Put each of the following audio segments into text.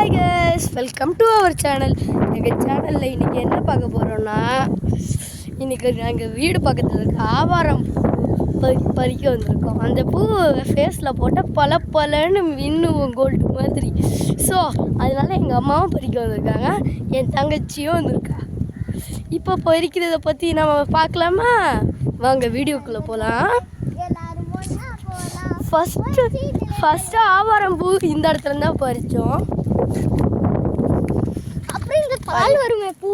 Hi guys, welcome to our channel. எங்கள் சேனலில் இன்றைக்கி என்ன பார்க்க போகிறோன்னா, இன்றைக்கி நாங்கள் வீடு பக்கத்தில் இருக்க ஆவாரம் பறிக்க வந்திருக்கோம். அந்த பூ ஃபேஸில் போட்டால் பலன்னு மின்னுவோம் கோல்டு மாதிரி. ஸோ அதனால் எங்கள் அம்மாவும் பறிக்க வந்திருக்காங்க, என் தங்கச்சியும் வந்திருக்கா. இப்போ பறிக்கிறத பற்றி நம்ம பார்க்கலாமா? வாங்க வீடியோக்குள்ளே போகலாம். ஃபஸ்ட்டு ஆவாரம் பூ இந்த இடத்துல தான் பறித்தோம். அப்புறம் இந்த பால் வருமே பூ,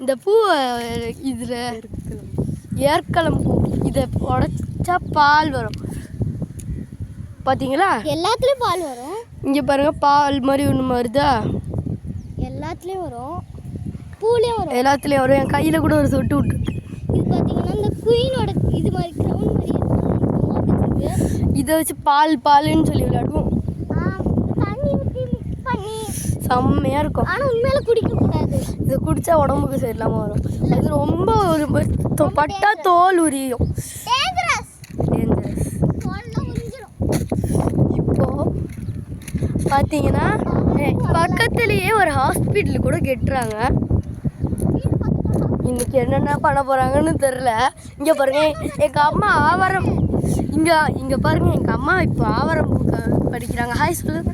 இந்த பூ இதில் ஏற்களம் பூ, இதை உடைச்சா பால் வரும். பார்த்தீங்களா? எல்லாத்துலேயும் பால் வரும். இங்கே பாருங்கள், பால் மாதிரி ஒன்று வருதா? எல்லாத்துலேயும் வரும், பூலேயும் வரும், எல்லாத்துலேயும் வரும். என் கையில் கூட ஒரு சொட்டு விட்டுருக்கு. இது பார்த்தீங்கன்னா இந்த குயினோட இது மாதிரி க்ரௌண்ட் மாதிரி இதை வச்சு பால்னு சொல்லி விளையாடுவோம். தண்ணி ஊற்றி மிக்ஸ் பண்ணி செம்மையாக இருக்கும். ஆனால் உண்மையில குடிக்கக்கூடாது. இதை குடித்தா உடம்புக்கு சரியில்லாமல் வரும். அது ரொம்ப ஒரு பட்டா தோல் உரியும். இப்போது பார்த்தீங்கன்னா பக்கத்துலேயே ஒரு ஹாஸ்பிட்டல் கூட கெட்டுறாங்க. இன்றைக்கி என்னென்ன பண்ண போகிறாங்கன்னு தெரில. இங்கே பாருங்கள், எங்கள் அம்மா ஆவாரம் இங்கே பாருங்கள், எங்கள் அம்மா இப்போ ஆவாரம் படிக்கிறாங்க. ஹாய் சொல்லுங்க.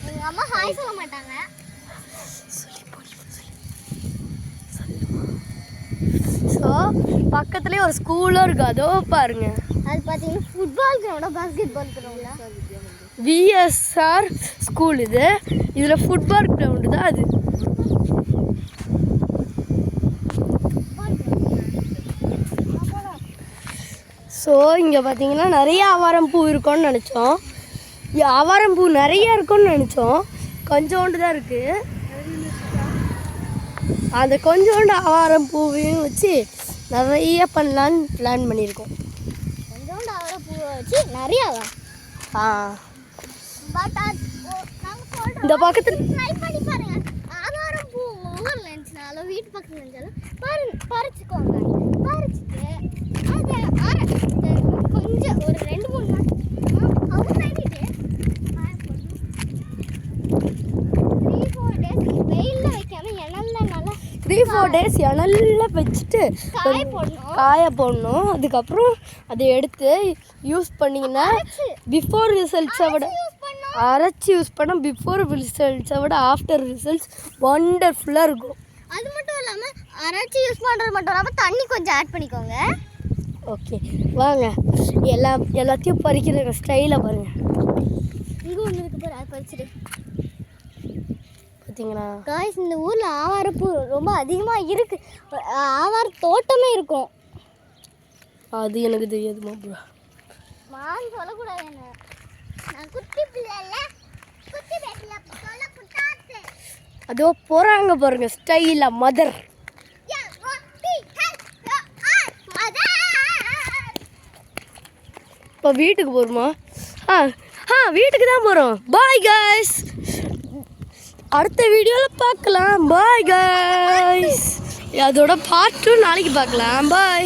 எங்கள் அம்மா ஹாய் சொல்ல மாட்டாங்க. ஸோ பக்கத்துலேயே ஒரு ஸ்கூலும் இருக்குது, அதோ பாருங்க. அது பார்த்தீங்கன்னா ஃபுட்பால் கிரவுண்டா பாஸ்கெட் பால் கிரவுண்டா? விஎஸ்ஆர் ஸ்கூல் இது. இதில் ஃபுட்பால் கிரவுண்டு தான் அது. ஸோ இங்கே பார்த்தீங்கன்னா நிறைய ஆவாரம் பூ இருக்கும்னு நினச்சோம். ஆவாரம் பூ நிறைய இருக்கும்னு நினச்சோம், கொஞ்சோண்டு தான் இருக்குது. அந்த கொஞ்சோண்டு ஆவாரம் பூவையும் வச்சு நிறைய பண்ணலான்னு பிளான் பண்ணியிருக்கோம். கொஞ்சோண்டு ஆவாரம் பூவை வச்சு நிறையாவா? இந்த பக்கத்தில் ட்ரை பண்ணி பாருங்க. ஆவாரம் பூ ஊரில் இருந்துச்சுனாலும் வீட்டு பக்கத்தில் இருந்தாலும் பறிச்சுக்கோங்க. பறிச்சுட்டு அதை கொஞ்சம் ஒரு 2-3 நாள் அவங்க பண்ணிட்டு 3-4 டேஸ் வெயிலில் வைக்காம இணல்ல நல்லா 3-4 டேஸ் இணல்ல வச்சுட்டு காய போடணும். அதுக்கப்புறம் அதை எடுத்து யூஸ் பண்ணிங்கன்னா பிஃபோர் ரிசல்ட்ஸை விட அரைச்சி யூஸ் பண்ணால் பிஃபோர் ரிசல்ட்ஸை விட ஆஃப்டர் ரிசல்ட்ஸ் ஒண்டர்ஃபுல்லாக இருக்கும். அது மட்டும் இல்லாமல் அரைச்சி யூஸ் பண்ணுறது மட்டும் இல்லாமல் தண்ணி கொஞ்சம் ஆட் பண்ணிக்கோங்க. ஓகே வாங்க, எல்லாத்தையும் பறிக்கிற ஸ்டைலை பாருங்கள். இங்கே ஒன்று இருக்கு பாரு, அதை பறிச்சிடு. பார்த்தீங்களா காய்ஸ், இந்த ஊரில் ஆவாரப்பூ ரொம்ப அதிகமாக இருக்குது. ஆவார தோட்டமே இருக்கும். அது எனக்கு தெரியாதுமா ப்ரோ. மான் சொல்லக்கூடாது, என்ன நான் குட்டி பிள்ளைல குட்டி பேட்டில சொல்ல புட்டாத்து. அதோ போகிறாங்க பாருங்க ஸ்டைலாக மதர். இப்போ வீட்டுக்கு போகிறோமா? வீட்டுக்கு தான் போகிறோம். பாய் கைஸ், அடுத்த வீடியோவில் பார்க்கலாம். பாய் கைஸ், அதோட பார்ட் 2 நாளைக்கு பார்க்கலாம். பாய்.